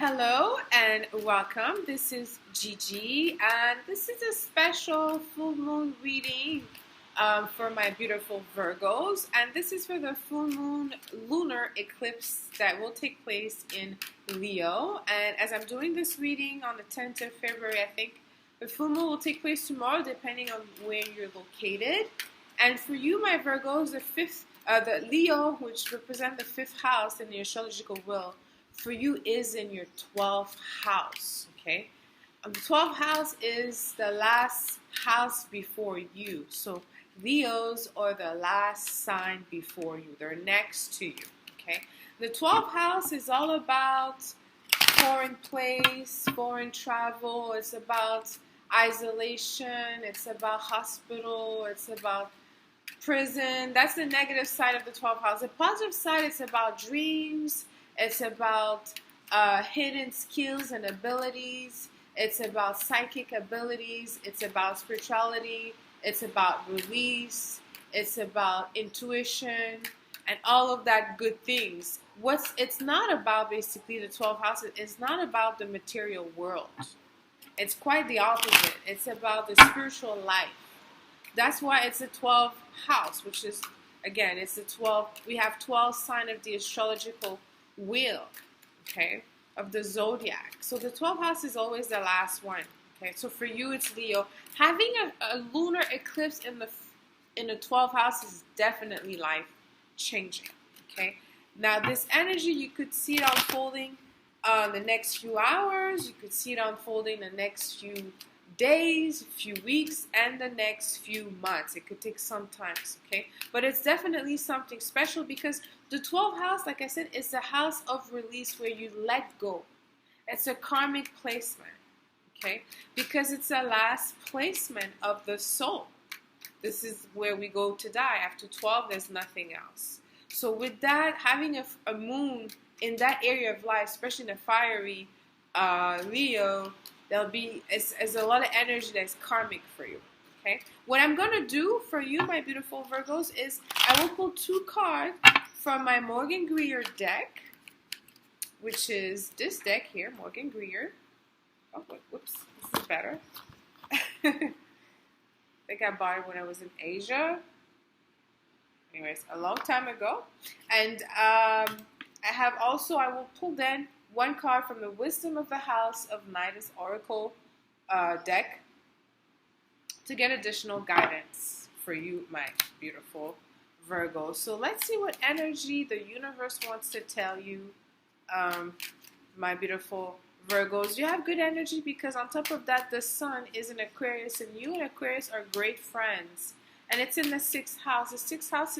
Hello and welcome. This is Gigi, and this is a special full moon reading for my beautiful Virgos. And this is for the full moon lunar eclipse that will take place in Leo. And as I'm doing this reading on the 10th of February, I think the full moon will take place tomorrow, depending on where you're located. And for you, my Virgos, the Leo, which represent the fifth house in the astrological wheel, for you is in your 12th house, okay? The 12th house is the last house before you. So Leos are the last sign before you. They're next to you, okay? The 12th house is all about foreign place, foreign travel. It's about isolation. It's about hospital. It's about prison. That's the negative side of the 12th house. The positive side is about dreams. It's about hidden skills and abilities. It's about psychic abilities. It's about spirituality. It's about release. It's about intuition and all of that good things. It's not about basically the 12 houses. It's not about the material world. It's quite the opposite. It's about the spiritual life. That's why it's a 12th house, which is, again, it's the 12. We have 12 sign of the astrological wheel, okay, of the zodiac. So the 12th house is always the last one, okay? So for you, it's Leo. Having a lunar eclipse in the 12th house is definitely life changing, okay? Now this energy, you could see it unfolding the next few hours. You could see it unfolding the next few days, few weeks, and the next few months. It could take some time, okay? But it's definitely something special because the 12th house, like I said, is the house of release where you let go. It's a karmic placement, okay? Because it's the last placement of the soul. This is where we go to die. After 12, there's nothing else. So with that, having a moon in that area of life, especially in a fiery Leo, there's a lot of energy that's karmic for you, okay? What I'm going to do for you, my beautiful Virgos, is I will pull two cards from my Morgan Greer deck, which is this deck here, Morgan Greer. Oh, whoops, this is better. I think I bought it when I was in Asia. Anyways, a long time ago. And I will pull then one card from the Wisdom of the House of Nidus Oracle deck to get additional guidance for you, my beautiful Virgo. So let's see what energy the universe wants to tell you, my beautiful Virgos. You have good energy because on top of that, the sun is in Aquarius, and you and Aquarius are great friends. And it's in the 6th house. The 6th house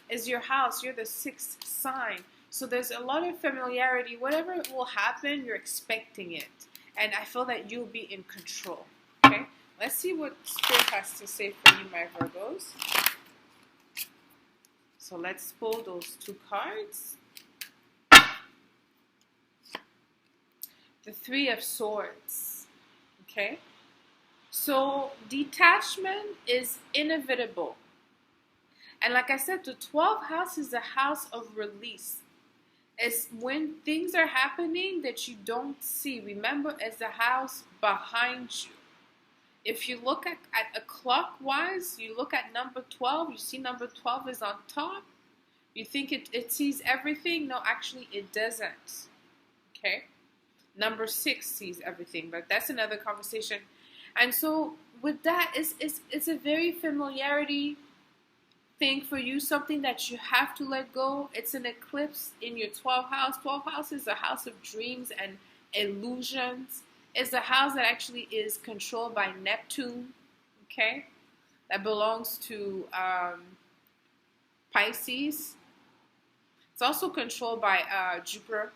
is your house. You're the 6th sign. So there's a lot of familiarity. Whatever will happen, you're expecting it. And I feel that you'll be in control. Okay? Let's see what Spirit has to say for you, my Virgos. So let's pull those two cards. The Three of Swords. Okay? So detachment is inevitable. And like I said, the 12th house is the house of release. It's when things are happening that you don't see. Remember, it's the house behind you. If you look at a clockwise, you look at number 12, you see number 12 is on top. You think it sees everything. No, actually it doesn't. Okay? Number 6 sees everything, but that's another conversation. And so with that, it's a very familiarity thing for you, something that you have to let go. It's an eclipse in your 12th house. 12th house is a house of dreams and illusions. It's a house that actually is controlled by Neptune, okay? That belongs to Pisces. It's also controlled by Jupiter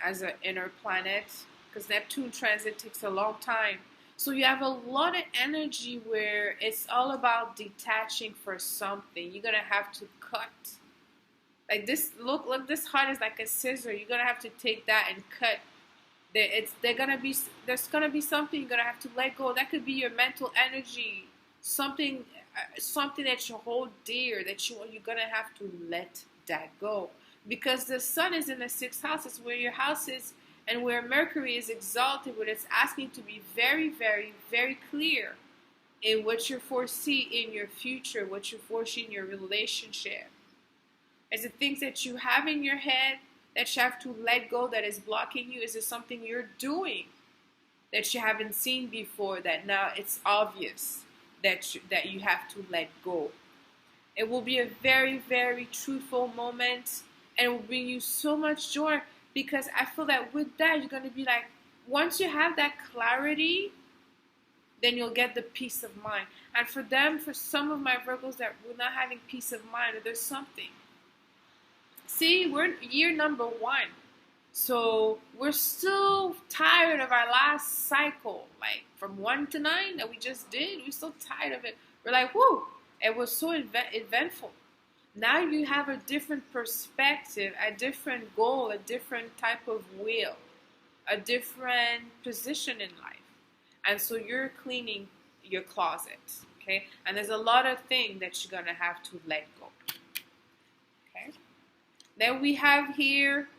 as an inner planet, because Neptune transit takes a long time. So you have a lot of energy where it's all about detaching for something. You're going to have to cut. Like this, look, this heart is like a scissor. You're going to have to take that and cut. There's going to be something you're going to have to let go. That could be your mental energy. Something that you hold dear that you're going to have to let that go. because the sun is in the 6th house. It's where your house is, and where Mercury is exalted, where it's asking to be very, very, very clear in what you foresee in your future, what you foresee in your relationship. Is it things that you have in your head that you have to let go that is blocking you? Is it something you're doing that you haven't seen before that now it's obvious that you have to let go? It will be a very, very truthful moment, and it will bring you so much joy, because I feel that with that, you're going to be like, once you have that clarity, then you'll get the peace of mind. And for some of my Virgos that were not having peace of mind, there's something. See, we're in year number 1. So we're still tired of our last cycle, like from 1 to 9 that we just did. We're still tired of it. We're like, whoo, it was so eventful. Now you have a different perspective, a different goal, a different type of will, a different position in life. And so you're cleaning your closet, okay? And there's a lot of things that you're going to have to let go, okay? Then we have here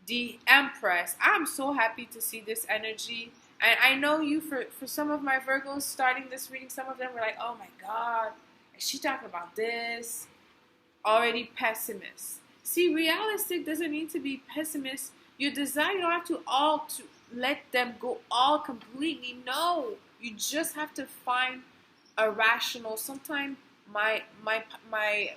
the Empress. I'm so happy to see this energy. And I know you, for some of my Virgos starting this reading, some of them were like, oh my God, is she talking about this? Already pessimist. See, realistic doesn't mean to be pessimist. Your desire, you don't have to let them go all completely. No, you just have to find a rational. Sometimes my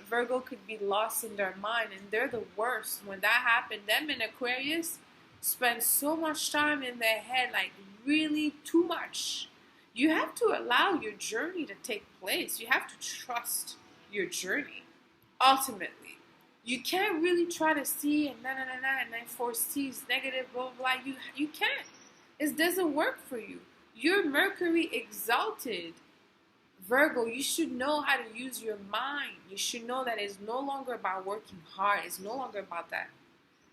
Virgo could be lost in their mind, and they're the worst. When that happened, them in Aquarius spend so much time in their head, like really too much. You have to allow your journey to take place. You have to trust your journey. Ultimately, you can't really try to see and and then foresee negative, blah, blah, blah. You can't. It doesn't work for you. You're Mercury exalted. Virgo, you should know how to use your mind. You should know that it's no longer about working hard. It's no longer about that.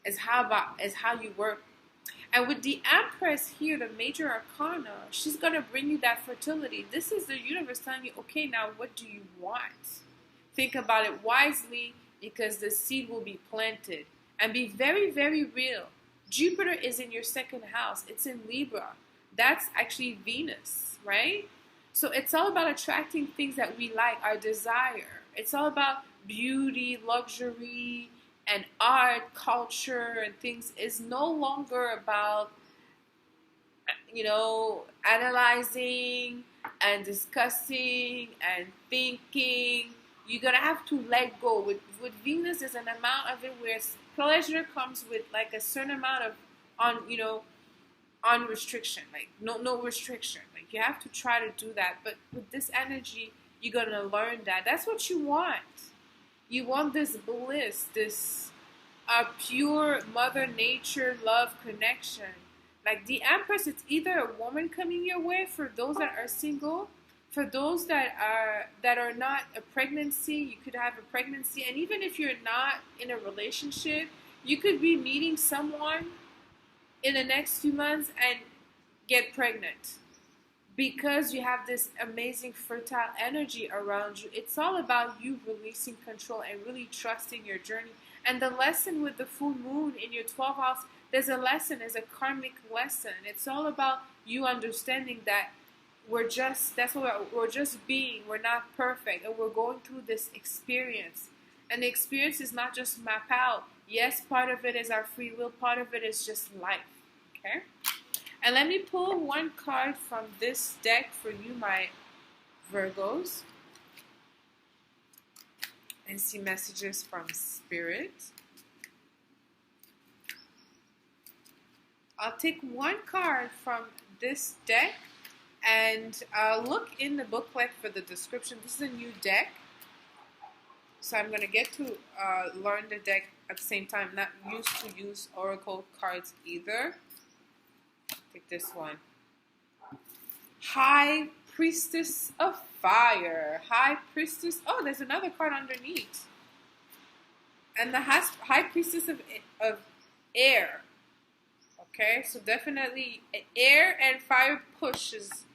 It's how you work. And with the Empress here, the major arcana, she's going to bring you that fertility. This is the universe telling you, okay, now what do you want? Think about it wisely, because the seed will be planted. And be very, very real. Jupiter is in your 2nd house. It's in Libra. That's actually Venus, right? So it's all about attracting things that we like, our desire. It's all about beauty, luxury, and art, culture, and things. It's no longer about, analyzing and discussing and thinking. You're going to have to let go. With Venus, there's an amount of it where pleasure comes with like a certain amount of on restriction, like no restriction. Like you have to try to do that. But with this energy, you're going to learn that. That's what you want. You want this bliss, this pure Mother Nature love connection. Like the Empress, it's either a woman coming your way for those that are single. For those that are not a pregnancy, you could have a pregnancy. And even if you're not in a relationship, you could be meeting someone in the next few months and get pregnant, because you have this amazing fertile energy around you. It's all about you releasing control and really trusting your journey. And the lesson with the full moon in your 12th house, there's a lesson, there's a karmic lesson. It's all about you understanding that we're just being. We're not perfect, and we're going through this experience. And the experience is not just map out. Yes, part of it is our free will. Part of it is just life. Okay? And let me pull one card from this deck for you, my Virgos, and see messages from Spirit. I'll take one card from this deck, and look in the booklet for the description. This is a new deck, so I'm going to get to learn the deck at the same time. Not used to use oracle cards either. Take this one. High Priestess of Fire. High Priestess. Oh, there's another card underneath. And the High Priestess of Air. Okay, so definitely air and fire pushes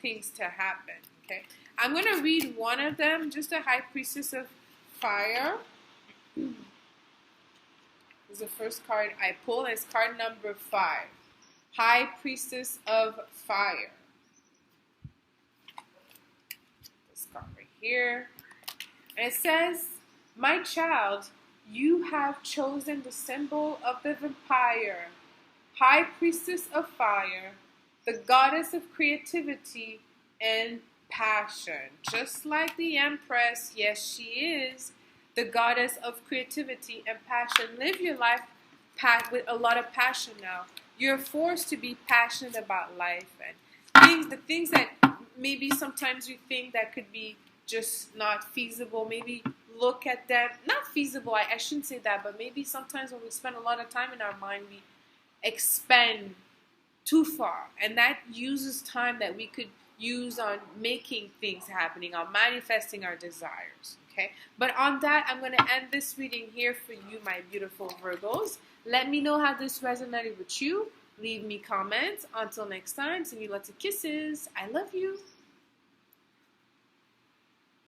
things to happen. Okay, I'm going to read one of them, just a High Priestess of Fire. This is the first card I pulled. It's card number 5. High Priestess of Fire. This card right here. And it says, my child, you have chosen the symbol of the vampire. High Priestess of Fire, the goddess of creativity and passion. Just like the Empress, yes, she is the goddess of creativity and passion. Live your life with a lot of passion now. You're forced to be passionate about life and the things that maybe sometimes you think that could be just not feasible. Maybe look at them. Not feasible, I shouldn't say that, but maybe sometimes when we spend a lot of time in our mind, we expend too far. And that uses time that we could use on making things happening, on manifesting our desires. Okay, but on that, I'm going to end this reading here for you, my beautiful Virgos. Let me know how this resonated with you. Leave me comments. Until next time, send you lots of kisses. I love you.